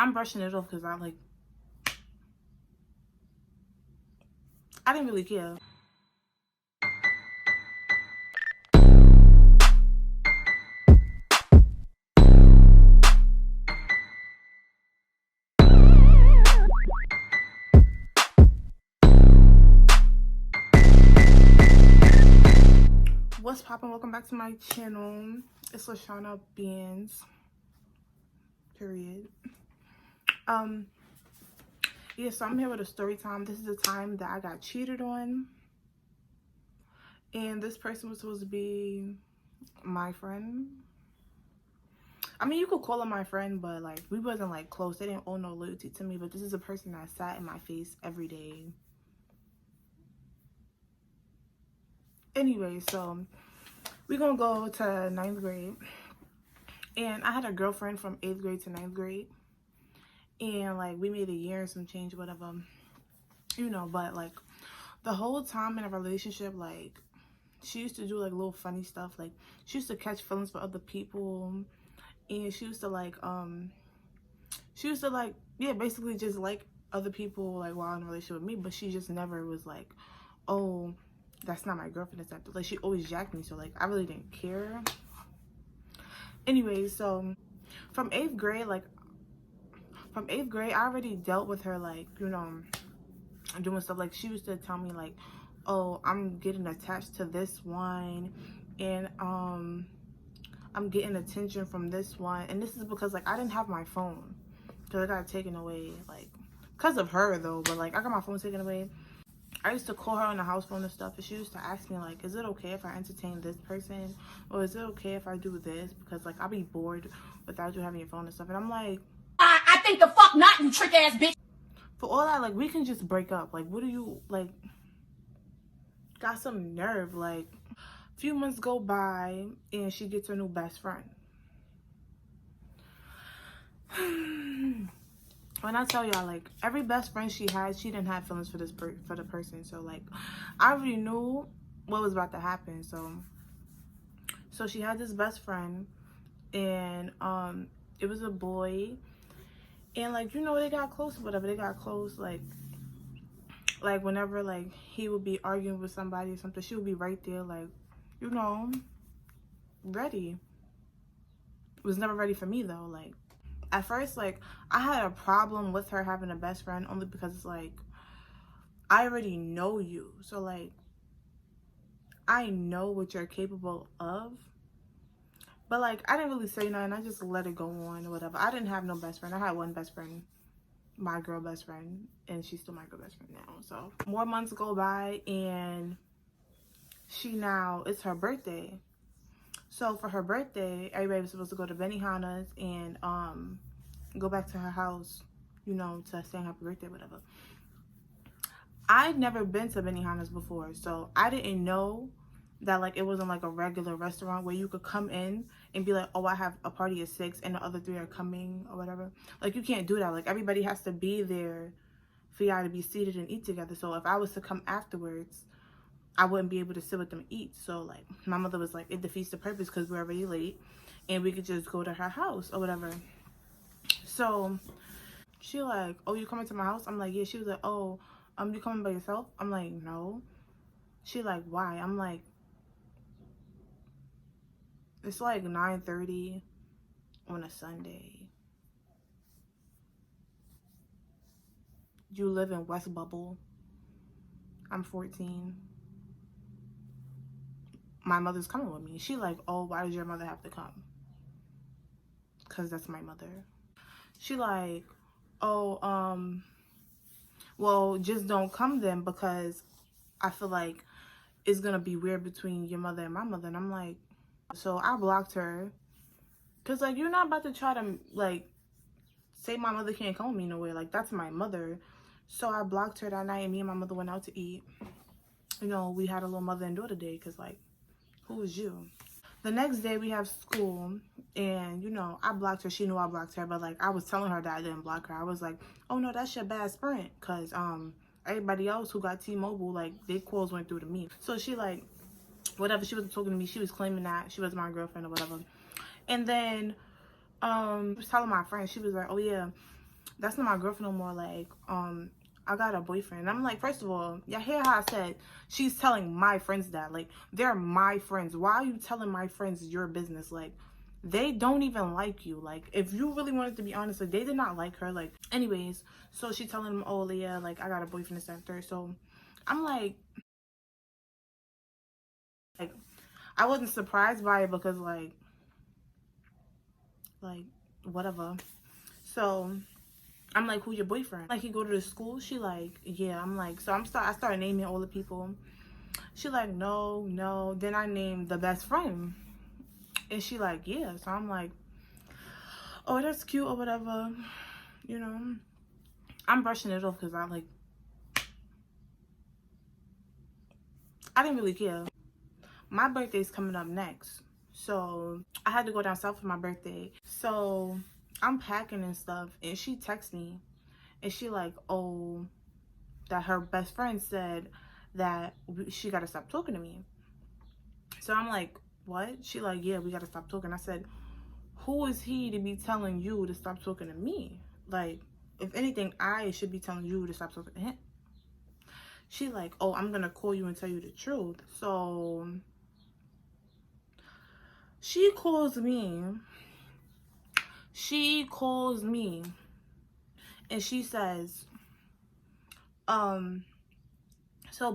I'm brushing it off because I didn't really care. What's poppin'? Welcome back to my channel. It's Lashana Beans. Period. Yeah, so I'm here with a story time. This is the time that I got cheated on. And this person was supposed to be my friend. I mean, you could call him my friend, but like we wasn't like close. They didn't owe no loyalty to me, but this is a person that sat in my face every day. Anyway, so we're gonna go to 9th grade. And I had a girlfriend from 8th grade to 9th grade. And like we made a year and some change, whatever, you know. But like the whole time in a relationship, like she used to do like little funny stuff. Like she used to catch feelings for other people, and she used to yeah, basically just like other people like while in a relationship with me. But she just never was like, oh, that's not my girlfriend. It's not, like she always jacked me, so like I really didn't care. Anyway, so from 8th grade, I already dealt with her, like, you know, doing stuff. Like she used to tell me like, oh, I'm getting attached to this one, and I'm getting attention from this one. And this is because like I didn't have my phone because I got taken away, like because of her though. But like I got my phone taken away. I used to call her on the house phone and stuff, and she used to ask me like, is it okay if I entertain this person, or is it okay if I do this, because like I'll be bored without you having your phone and stuff. And I'm like, I think the fuck not, you trick ass bitch. For all that, like, we can just break up. Like, what do you, like, got some nerve. Like, a few months go by and she gets her new best friend. When I tell y'all, like, every best friend she had, she didn't have feelings for for the person. So like I already knew what was about to happen. So she had this best friend, and it was a boy, and like, you know, they got close, whatever. They got close, like whenever like he would be arguing with somebody or something, she would be right there, like, you know, ready. It was never ready for me though. Like at first, like I had a problem with her having a best friend, only because it's like I already know you, so like I know what you're capable of. But like I didn't really say nothing. I just let it go on or whatever. I didn't have no best friend. I had one best friend, my girl best friend, and she's still my girl best friend now. So more months go by, and it's her birthday. So for her birthday, everybody was supposed to go to Benihana's and go back to her house, you know, to sing happy birthday, whatever. I'd never been to Benihana's before, so I didn't know that like it wasn't like a regular restaurant where you could come in and be like, oh, I have a party at 6 and the other 3 are coming or whatever. Like you can't do that. Like everybody has to be there for y'all to be seated and eat together. So if I was to come afterwards, I wouldn't be able to sit with them and eat. So like my mother was like, it defeats the purpose because we're already late and we could just go to her house or whatever. So she like, oh, you coming to my house? I'm like, yeah. She was like, oh, you coming by yourself? I'm like, no. She like, why? I'm like, it's like 9:30 on a Sunday. You live in West Bubble. I'm 14. My mother's coming with me. She like, oh, why does your mother have to come? Because that's my mother. She like, oh, well, just don't come then, because I feel like it's gonna be weird between your mother and my mother. And I'm like, so I blocked her, because like you're not about to try to like say my mother can't come with me nowhere. Like that's my mother. So I blocked her that night, and me and my mother went out to eat. You know, we had a little mother and daughter day, because like, who is you? The next day we have school, and you know, I blocked her. She knew I blocked her, but like I was telling her that I didn't block her. I was like, oh no, that's your bad Sprint, because everybody else who got T-Mobile, like their calls went through to me. So she like, whatever, she wasn't talking to me. She was claiming that she was my girlfriend or whatever. And then she was telling my friend, she was like, oh yeah, that's not my girlfriend no more. Like, I got a boyfriend. And I'm like, first of all, y'all hear how I said she's telling my friends that? Like, they're my friends. Why are you telling my friends your business? Like, they don't even like you. Like, if you really wanted to be honest, like, they did not like her. Like, anyways, so she telling them, oh, Leah, like, I got a boyfriend this and third. So I'm like, I wasn't surprised by it because, like, whatever. So I'm like, who's your boyfriend? Like, he go to the school? She like, yeah. I'm like, so I started naming all the people. She like, no, no. Then I named the best friend. And she like, yeah. So I'm like, oh, that's cute or whatever. You know, I'm brushing it off because I didn't really care. My birthday's coming up next. So I had to go down south for my birthday. So I'm packing and stuff. And she texts me. And she like, oh, that her best friend said that she got to stop talking to me. So I'm like, what? She like, yeah, we got to stop talking. I said, who is he to be telling you to stop talking to me? Like, if anything, I should be telling you to stop talking to him. She like, oh, I'm going to call you and tell you the truth. So she calls me. She calls me and she says, so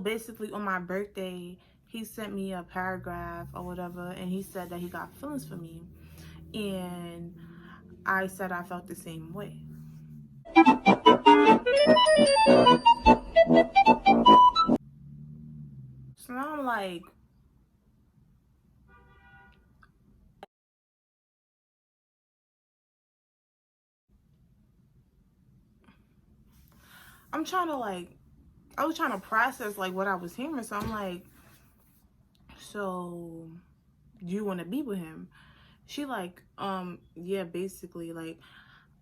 basically on my birthday, he sent me a paragraph or whatever, and he said that he got feelings for me. And I said I felt the same way. So now I'm like, I'm trying to like, I was trying to process like what I was hearing. So I'm like, so do you want to be with him? She like, yeah, basically like,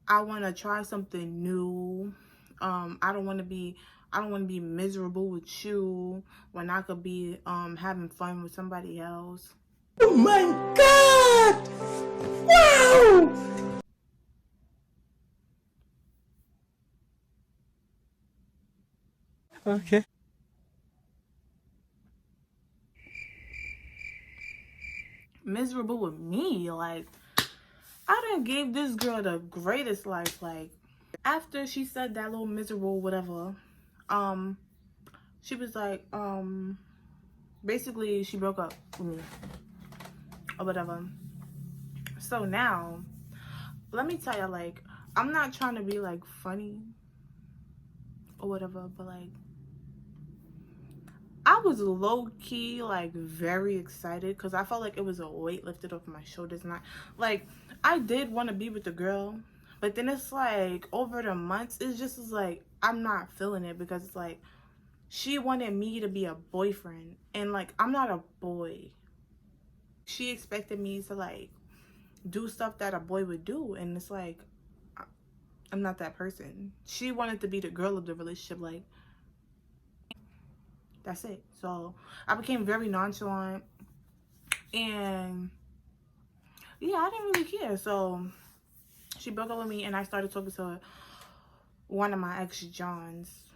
I want to try something new. I don't want to be miserable with you when I could be having fun with somebody else. Oh my God! Wow! Okay. Miserable with me, like I done gave this girl the greatest life. Like after she said that little miserable whatever, um, she was like, basically she broke up with me or whatever. So now, let me tell you, like, I'm not trying to be like funny or whatever, but like I was low-key like very excited because I felt like it was a weight lifted off my shoulders. Not like I did want to be with the girl, but then it's like over the months it's just like I'm not feeling it because it's like she wanted me to be a boyfriend and like I'm not a boy. She expected me to like do stuff that a boy would do, and it's like I'm not that person. She wanted to be the girl of the relationship, like that's it. So I became very nonchalant, and yeah, I didn't really care. So she broke up with me, and I started talking to one of my ex Johns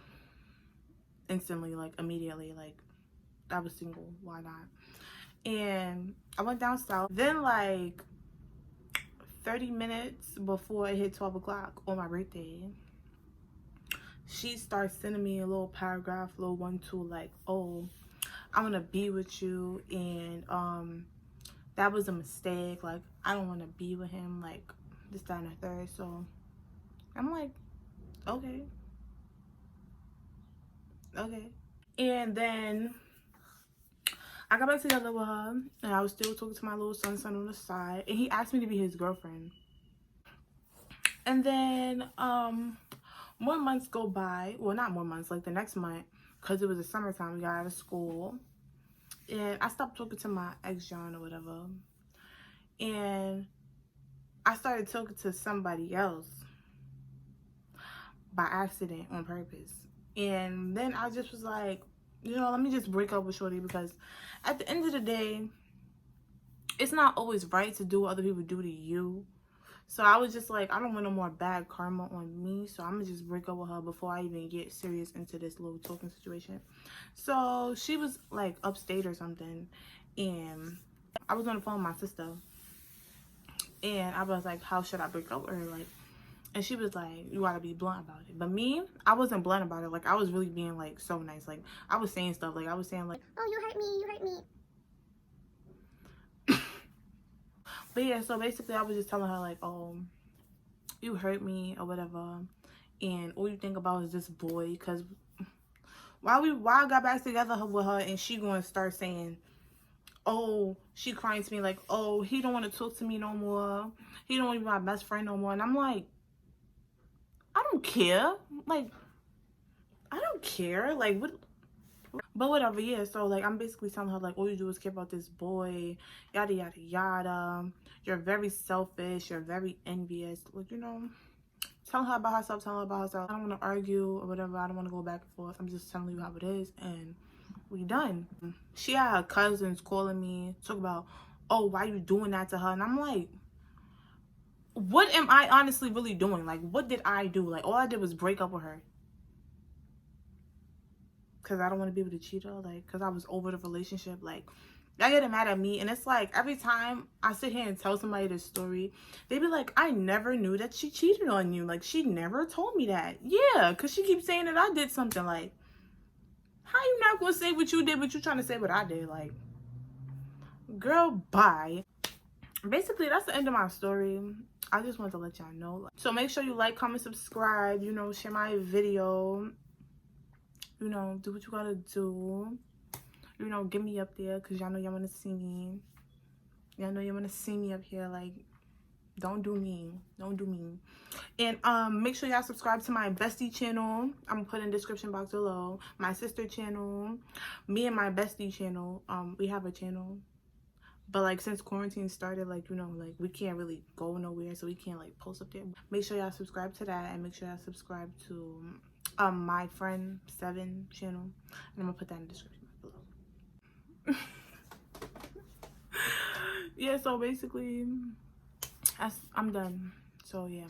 instantly, like immediately. Like I was single, why not? And I went down south. Then like 30 minutes before it hit 12 o'clock on my birthday, she starts sending me a little paragraph, little 1-2, like, oh, I'm gonna be with you, and that was a mistake. Like I don't want to be with him. Like this, that, and the third. So I'm like, okay, okay. And then I got back together with her, and I was still talking to my little son on the side, and he asked me to be his girlfriend. And then more months go by. Well, not more months, like the next month, because it was the summertime. We got out of school, and I stopped talking to my ex John or whatever, and I started talking to somebody else by accident on purpose. And then I just was like, you know, let me just break up with Shorty, because at the end of the day, it's not always right to do what other people do to you. So I was just like, I don't want no more bad karma on me, so I'm gonna just break up with her before I even get serious into this little talking situation. So she was like upstate or something, and I was on the phone with my sister, and I was like, how should I break up with her? Like, and she was like, you gotta be blunt about it. But me, I wasn't blunt about it. Like, I was really being like so nice. Like, I was saying stuff. Like, I was saying like, oh, you hurt me, you hurt me. but yeah, so basically I was just telling her like, oh, you hurt me or whatever, and all you think about is this boy. Because why I got back together with her, and she gonna start saying, oh, she crying to me like, oh, he don't want to talk to me no more, he don't want to be my best friend no more. And I'm like, I don't care. Like, I don't care. Like, what? But whatever, yeah. So like, I'm basically telling her like, all you do is care about this boy, yada yada yada. You're very selfish. You're very envious. Like, you know, telling her about herself. Telling her about herself. I don't want to argue or whatever. I don't want to go back and forth. I'm just telling you how it is, and we done. She had her cousins calling me, talk about, oh, why you doing that to her? And I'm like, what am I honestly really doing? Like, what did I do? Like, all I did was break up with her. Because I don't want to be able to cheat her. Like, because I was over the relationship. Like, y'all getting mad at me. And it's like, every time I sit here and tell somebody this story, they be like, I never knew that she cheated on you. Like, she never told me that. Yeah, because she keeps saying that I did something. Like, how you not going to say what you did, but you trying to say what I did? Like, girl, bye. Basically, that's the end of my story. I just wanted to let y'all know. So make sure you like, comment, subscribe, you know, share my video. You know, do what you gotta do. You know, get me up there, because y'all know y'all want to see me. Y'all know you want to see me up here. Like, don't do me. Don't do me. And make sure y'all subscribe to my bestie channel. I'm gonna put in the description box below. My sister channel. Me and my bestie channel. We have a channel. But like, since quarantine started, like, you know, like, we can't really go nowhere, so we can't like post up there. Make sure y'all subscribe to that, and make sure y'all subscribe to my friend 7 channel, and I'm gonna put that in the description below. Yeah, so basically I'm done. So yeah.